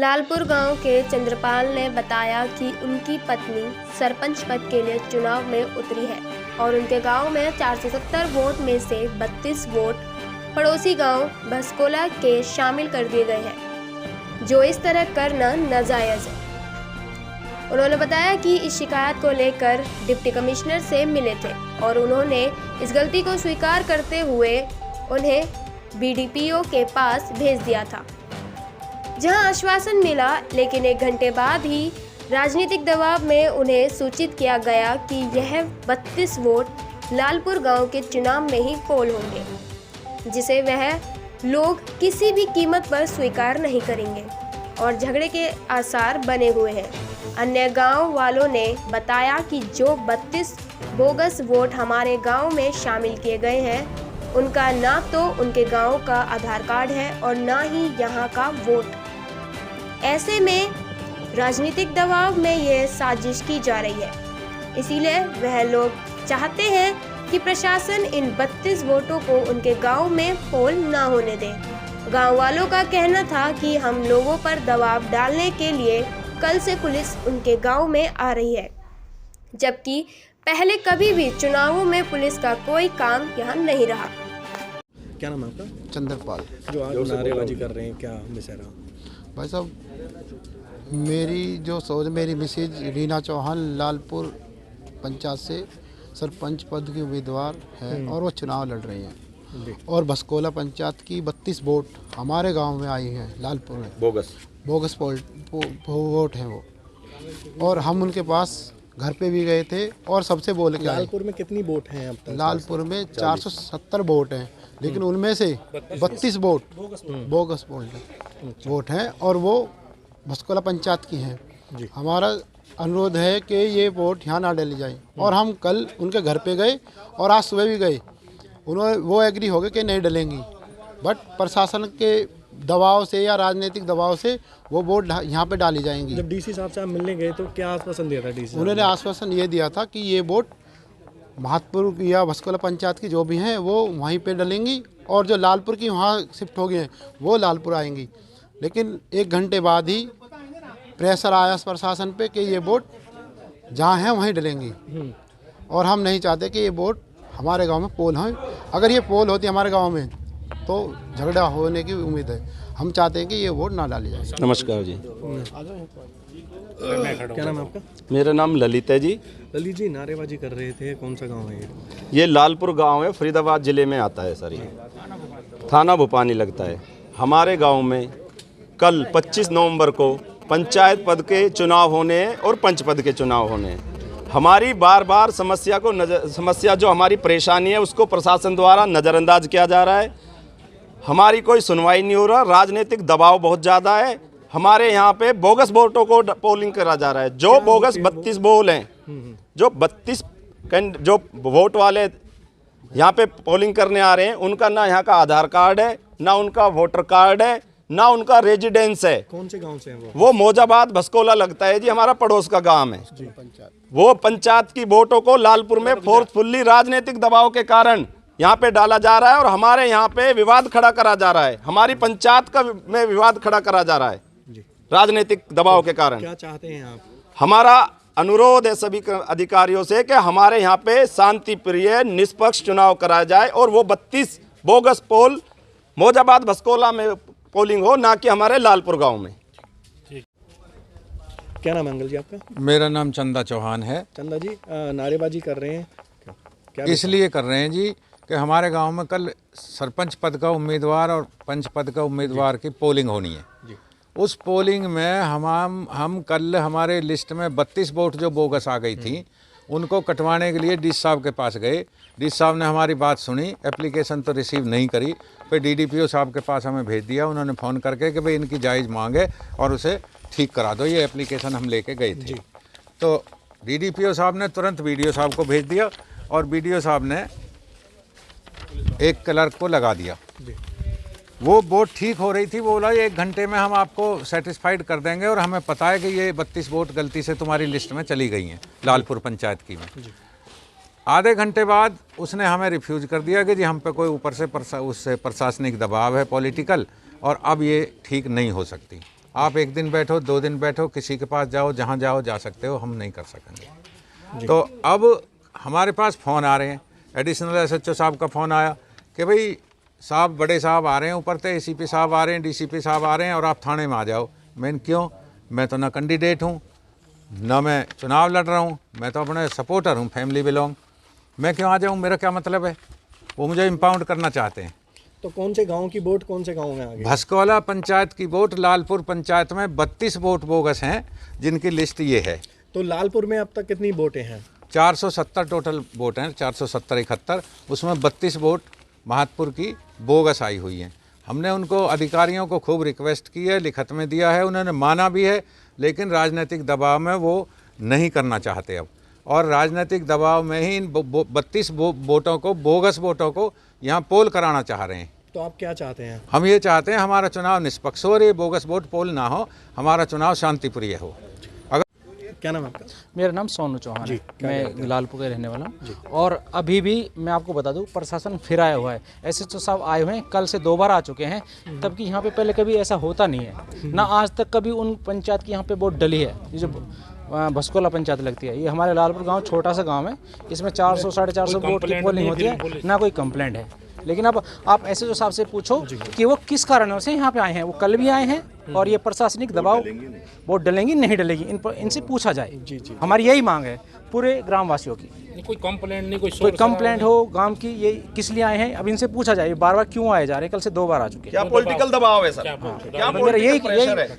लालपुर गांव के चंद्रपाल ने बताया कि उनकी पत्नी सरपंच पद के लिए चुनाव में उतरी है और उनके गांव में 470 वोट में से 32 वोट पड़ोसी गांव भस्कोला के शामिल कर दिए गए हैं, जो इस तरह करना नाजायज है। उन्होंने बताया कि इस शिकायत को लेकर डिप्टी कमिश्नर से मिले थे और उन्होंने इस गलती को स्वीकार करते हुए उन्हें बीडीपीओ के पास भेज दिया था, जहां आश्वासन मिला, लेकिन 1 घंटे बाद ही राजनीतिक दबाव में उन्हें सूचित किया गया कि यह 32 वोट लालपुर गांव के चुनाव में ही पोल होंगे, जिसे वह लोग किसी भी कीमत पर स्वीकार नहीं करेंगे और झगड़े के आसार बने हुए हैं। अन्य गांव वालों ने बताया कि जो 32 बोगस वोट हमारे गांव में शामिल किए गए हैं, उनका ना तो उनके गांव का आधार कार्ड है और ना ही यहाँ का वोट। ऐसे में राजनीतिक दबाव में ये साजिश की जा रही है, इसीलिए वह लोग चाहते हैं कि प्रशासन इन 32 वोटों को उनके गांव में पोल ना होने दे। गांव वालों का कहना था कि हम लोगों पर दबाव डालने के लिए कल से पुलिस उनके गांव में आ रही है, जबकि पहले कभी भी चुनावों में पुलिस का कोई काम यहाँ नहीं रहा। क्या नाम है आपका? चंद्रपाल। जो आज नारेबाजी कर रहे हैं, क्या विषय रहा? भाई साहब, मेरी मिसेज रीना चौहान लालपुर पंचायत से सरपंच पद की उम्मीदवार है और वो चुनाव लड़ रही हैं और भस्कोला पंचायत की 32 वोट हमारे गांव में आई हैं लालपुर में। बोगस वोट हैं वो, और हम उनके पास घर पे भी गए थे और सबसे बोल के लालपुर में कितनी वोट हैं अब तक? लालपुर में 470 वोट हैं, लेकिन उनमें से 32 वोट बोगस वोट हैं और वो भस्कोला पंचायत की हैं। हमारा अनुरोध है कि ये वोट यहाँ ना डाली जाए, और हम कल उनके घर पे गए और आज सुबह भी गए, वो एग्री हो गए कि नहीं डलेंगी, बट प्रशासन के दबाव से या राजनीतिक दबाव से वो वोट यहाँ पे डाली जाएंगी। जब डीसी साहब से आप मिलने गए तो क्या आश्वासन दिया था डीसी? उन्होंने आश्वासन ये दिया था कि ये वोट महतपुर या भस्कोला पंचायत की जो भी हैं वो वहीं पे डलेंगी, और जो लालपुर की वहाँ शिफ्ट हो गए हैं वो लालपुर आएंगी। लेकिन 1 घंटे बाद ही प्रेशर आया प्रशासन पे कि ये वोट जहाँ हैं वहीं डलेंगी, और हम नहीं चाहते कि ये वोट हमारे गांव में पोल हों। अगर ये पोल होती हमारे गांव में तो झगड़ा होने की उम्मीद है। हम चाहते हैं कि ये वोट ना डाली जाए। नमस्कार जी। क्या नाम है आपका? मेरा नाम ललित है जी। ललित जी, नारेबाजी कर रहे थे, कौन सा गांव है ये? ये लालपुर गांव है, फरीदाबाद ज़िले में आता है सर। ये थाना भूपानी लगता है। हमारे गांव में कल 25 नवंबर को पंचायत पद के चुनाव होने हैं और पंच पद के चुनाव होने हैं। हमारी बार बार समस्या जो हमारी परेशानी है उसको प्रशासन द्वारा नज़रअंदाज किया जा रहा है। हमारी कोई सुनवाई नहीं हो रहा, राजनीतिक दबाव बहुत ज़्यादा है। हमारे यहाँ पे बोगस वोटों को पोलिंग करा जा रहा है। जो बोगस 32 बोल हैं, जो 32 जो वोट वाले यहाँ पे पोलिंग करने आ रहे हैं, उनका ना यहाँ का आधार कार्ड है, ना उनका वोटर कार्ड है, ना उनका रेजिडेंस है। कौन से गांव से हैं वो मौजाबाद भस्कोला लगता है जी, हमारा पड़ोस का गांव है। वो पंचायत की वोटों को लालपुर में फोर्सफुली राजनीतिक दबाव के कारण यहाँ पे डाला जा रहा है और हमारे यहाँ पे विवाद खड़ा करा जा रहा है। हमारी पंचायत का में विवाद खड़ा करा जा रहा है राजनीतिक दबाव के कारण। क्या चाहते हैं आप? हमारा अनुरोध है सभी अधिकारियों से कि हमारे यहाँ पे शांति प्रिय निष्पक्ष चुनाव कराया जाए और वो 32 बोगस पोल मौजाबाद भस्कोला में पोलिंग हो, ना कि हमारे लालपुर गांव में। क्या नाम है अंकल जी आपका? मेरा नाम चंदा चौहान है। चंदा जी, नारेबाजी कर रहे हैं क्या? इसलिए कर रहे हैं जी कि हमारे गांव में कल सरपंच पद का उम्मीदवार और पंच पद का उम्मीदवार की पोलिंग होनी है। उस पोलिंग में हम कल हमारे लिस्ट में 32 वोट जो बोगस आ गई थी, उनको कटवाने के लिए डीसी साहब के पास गए। डीसी साहब ने हमारी बात सुनी, एप्लीकेशन तो रिसीव नहीं करी, फिर डीडीपीओ साहब के पास हमें भेज दिया। उन्होंने फ़ोन करके कि भाई इनकी जायज़ मांगे और उसे ठीक करा दो। ये एप्लीकेशन हम लेके गए थे। तो डीडीपीओ साहब ने तुरंत बीडीओ साहब को भेज दिया और बीडीओ साहब ने एक क्लर्क को लगा दिया। वो वोट ठीक हो रही थी, वो बोला 1 घंटे में हम आपको सेटिस्फाइड कर देंगे और हमें पता है कि ये 32 वोट गलती से तुम्हारी लिस्ट में चली गई हैं लालपुर पंचायत की में। आधे घंटे बाद उसने हमें रिफ्यूज़ कर दिया कि जी हम पे कोई ऊपर से उससे प्रशासनिक दबाव है पॉलिटिकल, और अब ये ठीक नहीं हो सकती। आप एक दिन बैठो, 2 दिन बैठो, किसी के पास जाओ, जहाँ जाओ जा सकते हो, हम नहीं कर सकेंगे। तो अब हमारे पास फ़ोन आ रहे हैं, एडिशनल एसएचओ साहब का फ़ोन आया कि भाई साहब, बड़े साहब आ रहे हैं ऊपर से, एसीपी साहब आ रहे हैं, डीसीपी साहब आ रहे हैं और आप थाने में आ जाओ। मैंने क्यों? मैं तो ना कैंडिडेट हूँ, ना मैं चुनाव लड़ रहा हूँ, मैं तो अपने सपोर्टर हूँ, फैमिली बिलोंग, मैं क्यों आ जाऊँ? मेरा क्या मतलब है? वो मुझे इम्पाउंड करना चाहते हैं। तो कौन से गांव की वोट कौन से गांव में आ गई? भस्कोला पंचायत की वोट, लालपुर पंचायत में 32 वोट बोगस हैं, जिनकी लिस्ट ये है। तो लालपुर में अब तक कितनी वोटें हैं? 470 टोटल वोट हैं, 470-71, उसमें 32 वोट महातपुर की बोगस आई हुई हैं। हमने उनको अधिकारियों को खूब रिक्वेस्ट की है, लिखत में दिया है, उन्होंने माना भी है, लेकिन राजनीतिक दबाव में वो नहीं करना चाहते अब, और राजनीतिक दबाव में ही इन 32 वोटों को, बोगस वोटों को यहाँ पोल कराना चाह रहे हैं। तो आप क्या चाहते हैं? हम ये चाहते हैं हमारा चुनाव निष्पक्ष हो, और ये बोगस वोट पोल ना हो, हमारा चुनाव शांतिप्रिय हो। क्या नाम है आपका? मेरा नाम सोनू चौहान है, मैं लालपुर का रहने वाला हूँ। और अभी भी मैं आपको बता दूँ, प्रशासन फिर आया हुआ है, एसएचओ साहब आए हुए हैं, कल से 2 बार आ चुके हैं, तब कि यहाँ पे पहले कभी ऐसा होता नहीं है ना, आज तक कभी उन पंचायत की यहाँ पे वोट डली है। ये जो भस्कोला पंचायत लगती है, ये हमारे लालपुर गाँव छोटा सा गाँव है, इसमें 400-450 वोट की पोलिंग होती है, ना कोई कंप्लेंट है। लेकिन अब आप एसएचओ साहब से पूछो कि वो किस कारणों से यहाँ पे आए हैं। वो कल भी आए हैं और ये प्रशासनिक दबाव, वोट डलेंगी नहीं डलेगी, इनसे पूछा जाए। हमारी यही मांग है पूरे ग्रामवासियों की। कोई कंप्लेंट नहीं, कोई कंप्लेंट हो गांव की, ये किस लिए आए हैं, अब इनसे पूछा जाए। बार बार क्यों आए जा रहे हैं? कल से 2 बार आ चुके हैं। क्या पॉलिटिकल दबाव है सर? क्या मेरा यही प्रेशर है?